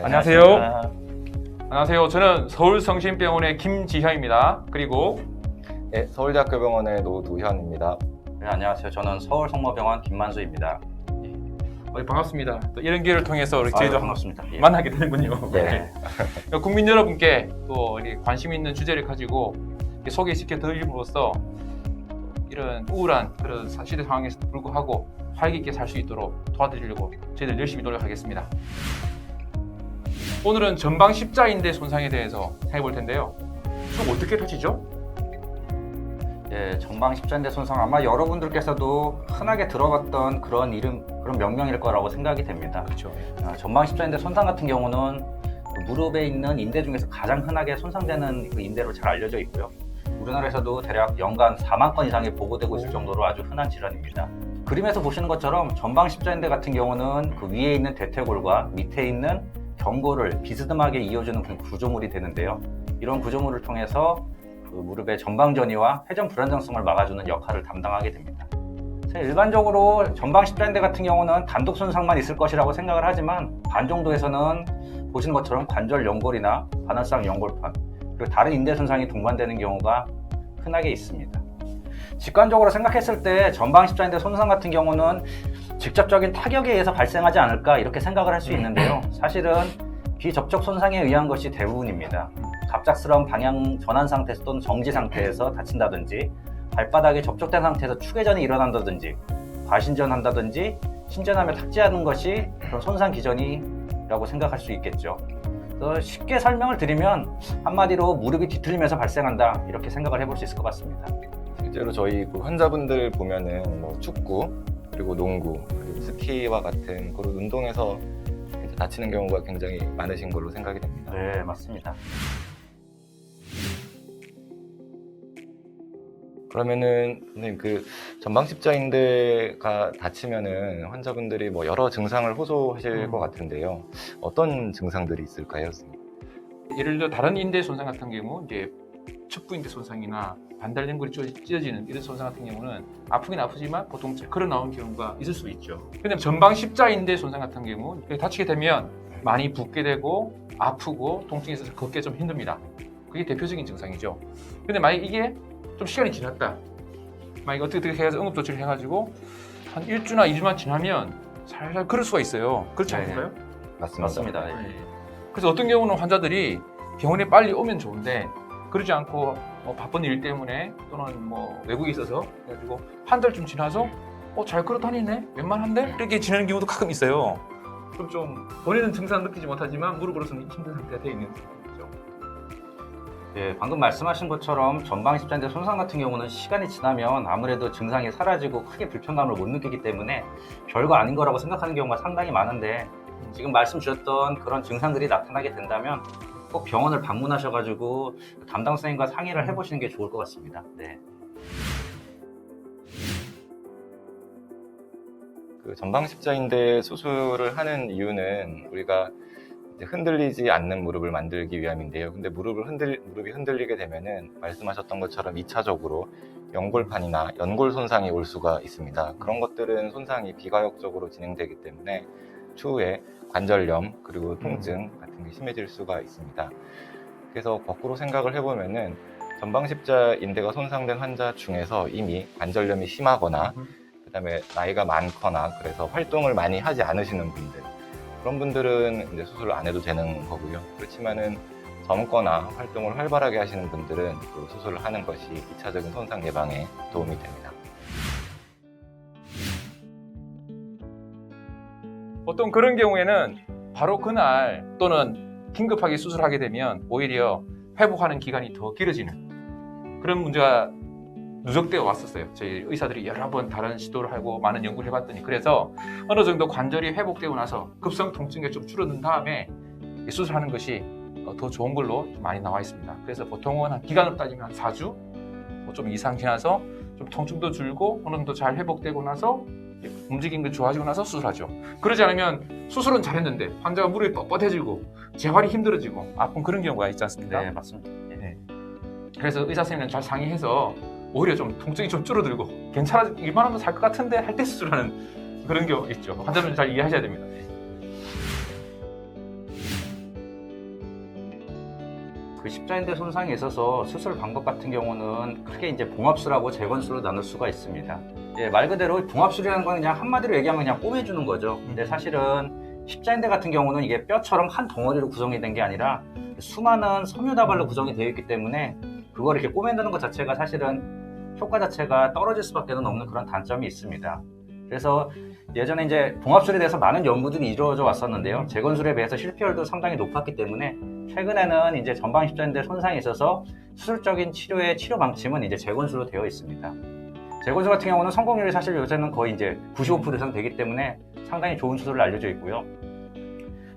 네, 안녕하세요. 안녕하십니까. 안녕하세요. 저는 서울성심병원의 김지현입니다. 그리고 네, 서울대학교병원의 노두현입니다. 네, 안녕하세요. 저는 서울성모병원 김만수입니다. 반갑습니다. 또 이런 기회를 통해서 저희도 반갑습니다. 예. 만나게 되는군요. 네. 국민 여러분께 또 관심 있는 주제를 가지고 소개시켜 드림으로써 이런 우울한 그런 시대 상황에서도 불구하고 활기 있게 살 수 있도록 도와드리려고 저희들 열심히 노력하겠습니다. 오늘은 전방 십자인대 손상에 대해서 생각해 볼 텐데요. 좀 어떻게 다치죠? 예, 전방 십자인대 손상 아마 여러분들께서도 흔하게 들어봤던 그런 명명일 거라고 생각이 됩니다. 그렇죠. 전방 십자인대 손상 같은 경우는 그 무릎에 있는 인대 중에서 가장 흔하게 손상되는 그 인대로 잘 알려져 있고요. 우리나라에서도 대략 연간 4만 건 이상이 보고되고 있을 정도로 아주 흔한 질환입니다. 그림에서 보시는 것처럼 전방 십자인대 같은 경우는 그 위에 있는 대퇴골과 밑에 있는 경골을 비스듬하게 이어주는 그 구조물이 되는데요. 이런 구조물을 통해서 그 무릎의 전방 전이와 회전 불안정성을 막아주는 역할을 담당하게 됩니다. 일반적으로 전방 십자인대 같은 경우는 단독 손상만 있을 것이라고 생각을 하지만 반 정도에서는 보시는 것처럼 관절 연골이나 반월상 연골판 그리고 다른 인대 손상이 동반되는 경우가 흔하게 있습니다. 직관적으로 생각했을 때 전방 십자인대 손상 같은 경우는 직접적인 타격에 의해서 발생하지 않을까 이렇게 생각을 할 수 있는데요. 사실은 비접촉 손상에 의한 것이 대부분입니다. 갑작스러운 방향 전환 상태에서 또는 정지 상태에서 다친다든지 발바닥에 접촉된 상태에서 축회전이 일어난다든지 과신전한다든지 신전하며 탁지하는 것이 그런 손상 기전이라고 생각할 수 있겠죠. 그래서 쉽게 설명을 드리면 한마디로 무릎이 뒤틀리면서 발생한다 이렇게 생각을 해볼 수 있을 것 같습니다. 실제로 저희 그 환자분들 보면은 뭐 축구, 그리고 농구, 그리고 스키와 같은 그런 운동에서 다치는 경우가 굉장히 많으신 걸로 생각이 됩니다. 네, 맞습니다. 그러면은 선생님 그 전방 십자인대가 다치면은 환자분들이 뭐 여러 증상을 호소하실 것 같은데요. 어떤 증상들이 있을까요, 선생님? 예를 들어 다른 인대 손상 같은 경우 이제 척부인대 손상이나 반달연골이 찢어지는 이런 손상 같은 경우는 아프긴 아프지만 보통 걸어 나온 경우가 있을 수 있죠. 근데 전방 십자인대 손상 같은 경우 다치게 되면 많이 붓게 되고 아프고 통증이 있어서 걷기 좀 힘듭니다. 그게 대표적인 증상이죠. 근데 만약 이게 좀 시간이 지났다. 만약 어떻게 해가지고 응급조치를 해가지고 한 1주나 2주만 지나면 살살 걸을 수가 있어요. 그렇지 네. 않을까요? 맞습니다. 네. 그래서 어떤 경우는 환자들이 병원에 빨리 오면 좋은데 그러지 않고 바쁜 일 때문에 또는 뭐 외국에 있어서 그래가지고 한 달쯤 지나서 잘 걸어 다니네 웬만한데 이렇게 지내는 경우도 가끔 있어요. 그럼 좀 본인은 증상 느끼지 못하지만 무릎으로서는 힘든 상태가 되어 있는 상태죠. 예, 방금 말씀하신 것처럼 전방 십자인대 손상 같은 경우는 시간이 지나면 아무래도 증상이 사라지고 크게 불편감을 못 느끼기 때문에 별거 아닌 거라고 생각하는 경우가 상당히 많은데 지금 말씀 주셨던 그런 증상들이 나타나게 된다면 꼭 병원을 방문하셔가지고 담당 선생님과 상의를 해보시는 게 좋을 것 같습니다. 네. 그 전방 십자인대 수술을 하는 이유는 우리가 이제 흔들리지 않는 무릎을 만들기 위함인데요. 근데 무릎이 흔들리게 되면은 말씀하셨던 것처럼 2차적으로 연골판이나 연골 손상이 올 수가 있습니다. 그런 것들은 손상이 비가역적으로 진행되기 때문에 추후에 관절염 그리고 통증 같은 게 심해질 수가 있습니다. 그래서 거꾸로 생각을 해보면은 전방 십자인대가 손상된 환자 중에서 이미 관절염이 심하거나 그다음에 나이가 많거나 그래서 활동을 많이 하지 않으시는 분들 그런 분들은 이제 수술을 안 해도 되는 거고요. 그렇지만은 젊거나 활동을 활발하게 하시는 분들은 또 수술을 하는 것이 2차적인 손상 예방에 도움이 됩니다. 보통 그런 경우에는 바로 그날 또는 긴급하게 수술하게 되면 오히려 회복하는 기간이 더 길어지는 그런 문제가 누적되어 왔었어요. 저희 의사들이 여러 번 다른 시도를 하고 많은 연구를 해봤더니 그래서 어느 정도 관절이 회복되고 나서 급성 통증이 좀 줄어든 다음에 수술하는 것이 더 좋은 걸로 많이 나와 있습니다. 그래서 보통은 한 기간으로 따지면 한 4주 좀 이상 지나서 좀 통증도 줄고 어느 정도 잘 회복되고 나서 움직임이 게 좋아지고 나서 수술하죠. 그러지 않으면 수술은 잘했는데 환자가 무릎이 뻣뻣해지고 재활이 힘들어지고 아픈 그런 경우가 있지 않습니까? 네, 맞습니다. 네. 그래서 의사 선생님이랑 잘 상의해서 오히려 좀 통증이 좀 줄어들고 일만 하면 살 것 같은데 할 때 수술하는 그런 경우 있죠. 환자분 잘 이해하셔야 됩니다. 십자인대 손상에 있어서 수술 방법 같은 경우는 크게 이제 봉합술하고 재건술로 나눌 수가 있습니다. 예, 말 그대로 봉합술이라는 건 그냥 한마디로 얘기하면 그냥 꼬매주는 거죠. 근데 사실은 십자인대 같은 경우는 이게 뼈처럼 한 덩어리로 구성이 된 게 아니라 수많은 섬유다발로 구성이 되어 있기 때문에 그걸 이렇게 꼬맨다는 것 자체가 사실은 효과 자체가 떨어질 수밖에 없는 그런 단점이 있습니다. 그래서 예전에 이제 봉합술에 대해서 많은 연구들이 이루어져 왔었는데요. 재건술에 비해서 실패율도 상당히 높았기 때문에 최근에는 이제 전방 십자인대 손상에 있어서 수술적인 치료의 치료 방침은 이제 재건술로 되어 있습니다. 재건술 같은 경우는 성공률이 사실 요새는 거의 이제 95% 이상 되기 때문에 상당히 좋은 수술로 알려져 있고요.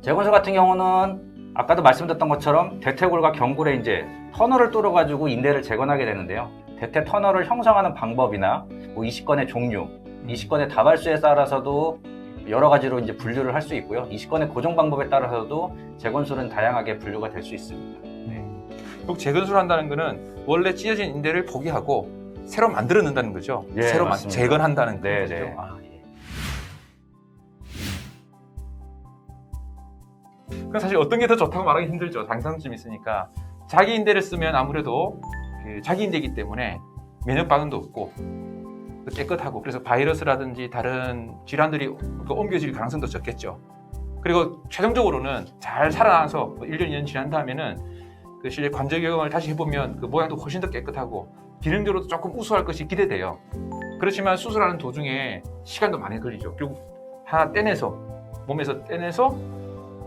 재건술 같은 경우는 아까도 말씀드렸던 것처럼 대퇴골과 경골에 이제 터널을 뚫어가지고 인대를 재건하게 되는데요. 대퇴 터널을 형성하는 방법이나 뭐 이식건의 종류, 이식건의 다발수에 따라서도 여러 가지로 이제 분류를 할 수 있고요. 이식건의 고정 방법에 따라서도 재건술은 다양하게 분류가 될 수 있습니다. 꼭 재건술 한다는 거는 원래 찢어진 인대를 포기하고 새로 만들어 넣는다는 거죠. 예, 새로 맞습니다. 재건한다는 네, 거죠. 네. 아, 예. 그럼 사실 어떤 게 더 좋다고 말하기 힘들죠. 장단점이 있으니까. 자기 인대를 쓰면 아무래도 자기 인대이기 때문에 면역 반응도 없고 깨끗하고, 그래서 바이러스라든지 다른 질환들이 옮겨질 가능성도 적겠죠. 그리고 최종적으로는 잘 살아나서 1년, 2년 지난 다음에는 그 실제 관절경을 다시 해보면 그 모양도 훨씬 더 깨끗하고 기능적으로도 조금 우수할 것이 기대돼요. 그렇지만 수술하는 도중에 시간도 많이 걸리죠. 결국 하나 떼내서, 몸에서 떼내서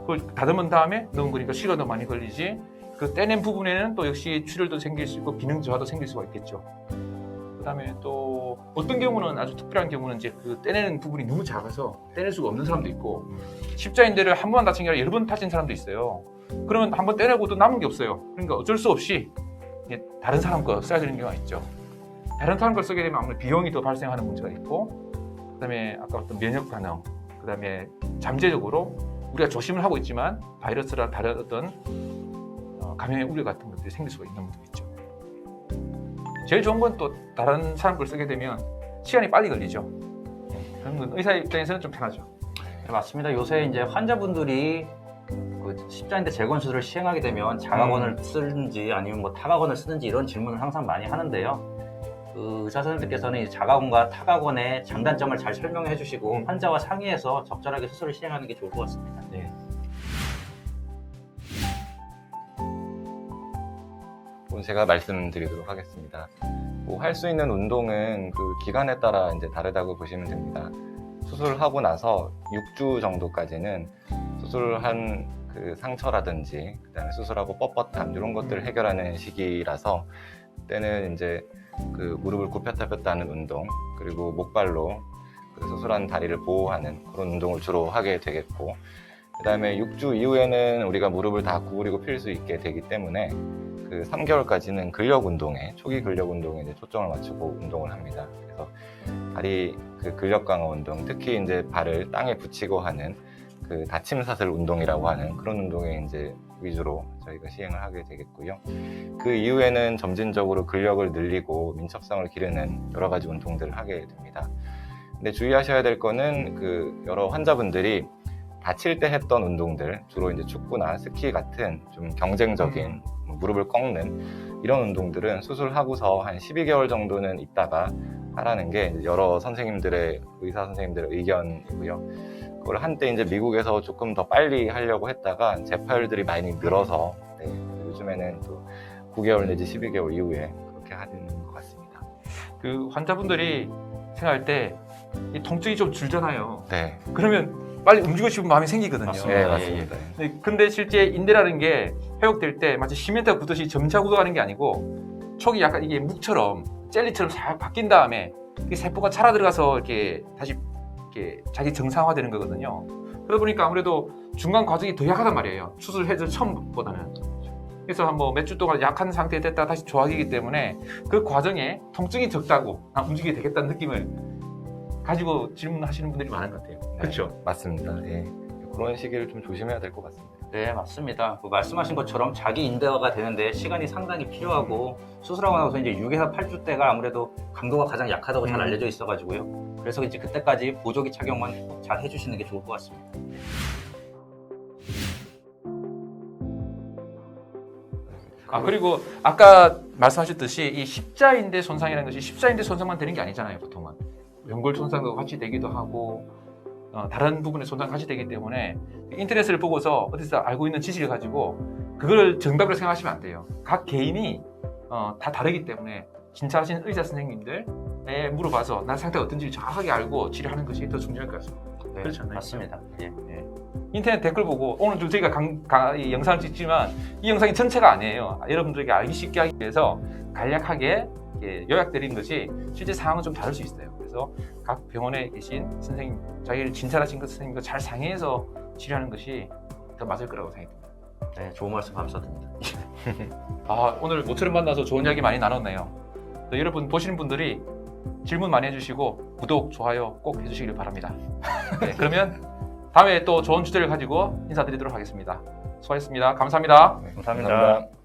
그걸 다듬은 다음에 넣은 거니까 시간도 많이 걸리지. 그 떼낸 부분에는 또 역시 출혈도 생길 수 있고 기능 저하도 생길 수가 있겠죠. 그다음에 또 어떤 경우는, 아주 특별한 경우는 이제 그 떼내는 부분이 너무 작아서 떼낼 수가 없는 사람도 있고, 십자인대를 한 번 다친 게 아니라 여러 번 다친 사람도 있어요. 그러면 한 번 떼내고도 남은 게 없어요. 그러니까 어쩔 수 없이 다른 사람 거 써야 되는 경우가 있죠. 다른 사람 걸 쓰게 되면 아무래도 비용이 더 발생하는 문제가 있고, 그다음에 아까 어떤 면역 반응, 그다음에 잠재적으로 우리가 조심을 하고 있지만 바이러스나 다른 어떤 감염의 우려 같은 것들이 생길 수가 있는 문제가 있죠. 제일 좋은 건 또 다른 사람 걸 쓰게 되면 시간이 빨리 걸리죠. 그런 건 의사 입장에서는 좀 편하죠. 네, 맞습니다. 요새 이제 환자분들이 그 십자인대 재건술을 시행하게 되면 자가건을 쓰든지 아니면 뭐 타가건을 쓰든지 이런 질문을 항상 많이 하는데요. 그 의사 선생님께서는 이 자가건과 타가건의 장단점을 잘 설명해 주시고 환자와 상의해서 적절하게 수술을 시행하는 게 좋을 것 같습니다. 네. 제가 말씀드리도록 하겠습니다. 뭐 할 수 있는 운동은 그 기간에 따라 이제 다르다고 보시면 됩니다. 수술하고 나서 6주 정도까지는 수술한 그 상처라든지 그다음에 수술하고 뻣뻣함 이런 것들을 해결하는 시기라서 그때는 이제 그 무릎을 굽혔다 폈다 하는 운동, 그리고 목발로 그 수술한 다리를 보호하는 그런 운동을 주로 하게 되겠고, 그다음에 6주 이후에는 우리가 무릎을 다 구부리고 필 수 있게 되기 때문에 그 3개월까지는 근력 운동에, 초기 근력 운동에 이제 초점을 맞추고 운동을 합니다. 그래서 다리 그 근력 강화 운동, 특히 이제 발을 땅에 붙이고 하는 그 다침 사슬 운동이라고 하는 그런 운동에 이제 위주로 저희가 시행을 하게 되겠고요. 그 이후에는 점진적으로 근력을 늘리고 민첩성을 기르는 여러 가지 운동들을 하게 됩니다. 근데 주의하셔야 될 거는 그 여러 환자분들이 다칠 때 했던 운동들, 주로 이제 축구나 스키 같은 좀 경쟁적인 무릎을 꺾는 이런 운동들은 수술하고서 한 12개월 정도는 있다가 하라는 게 여러 선생님들의, 의사 선생님들의 의견이고요. 그걸 한때 이제 미국에서 조금 더 빨리 하려고 했다가 재파열들이 많이 늘어서 요즘에는 또 9개월 내지 12개월 이후에 그렇게 하는 것 같습니다. 그 환자분들이 생각할 때 이 통증이 좀 줄잖아요. 네, 그러면 빨리 움직이고 싶은 마음이 생기거든요. 맞습니다. 네, 맞습니다. 근데 실제 인대라는 게 회복될 때 마치 시멘트가 굳듯이 점차 굳어가는 게 아니고 촉이 약간 이게 묵처럼 젤리처럼 싹 바뀐 다음에 이 세포가 차라 들어가서 이렇게 다시 이렇게 자기 정상화되는 거거든요. 그러다 보니까 아무래도 중간 과정이 더 약하단 말이에요. 수술해서 처음보다는. 그래서 한 뭐 몇 주 동안 약한 상태에 됐다가 다시 좋아지기 때문에 그 과정에 통증이 적다고 움직이게 되겠다는 느낌을 가지고 질문하시는 분들이 많은 것 같아요. 네, 그렇죠? 맞습니다. 예. 그런 시기를 좀 조심해야 될 것 같습니다. 네, 맞습니다. 그 말씀하신 것처럼 자기 인대화가 되는데 시간이 상당히 필요하고 수술하고 나서 이제 6에서 8주 때가 아무래도 강도가 가장 약하다고 잘 알려져 있어가지고요. 그래서 이제 그때까지 보조기 착용만 꼭 잘 해주시는 게 좋을 것 같습니다. 그리고 아까 말씀하셨듯이 이 십자인대 손상이라는 것이 십자인대 손상만 되는 게 아니잖아요. 보통은 연골 손상도 같이 되기도 하고 다른 부분의 손상 같이 되기 때문에 인터넷을 보고서 어디서 알고 있는 지식을 가지고 그걸 정답으로 생각하시면 안 돼요. 각 개인이 다 다르기 때문에 진찰하신 의사 선생님들에 물어봐서 나 상태가 어떤지 정확하게 알고 치료하는 것이 더 중요할 것 같습니다. 네, 그렇지 않나요? 맞습니다. 예. 인터넷 댓글 보고 오늘 좀 저희가 이 영상을 찍지만 이 영상이 전체가 아니에요. 여러분들에게 알기 쉽게 하기 위해서 간략하게 요약드린 것이 실제 상황은 좀 다를 수 있어요. 그래서 각 병원에 계신 선생님, 자기를 진찰하신 그 선생님과 잘 상의해서 치료하는 것이 더 맞을 거라고 생각합니다. 네, 좋은 말씀 감사드립니다. 오늘 모처럼 만나서 좋은 이야기 많이 나눴네요. 또 여러분 보시는 분들이 질문 많이 해주시고 구독, 좋아요 꼭 해주시길 바랍니다. 네, 그러면 다음에 또 좋은 주제를 가지고 인사드리도록 하겠습니다. 수고하셨습니다. 감사합니다. 감사합니다.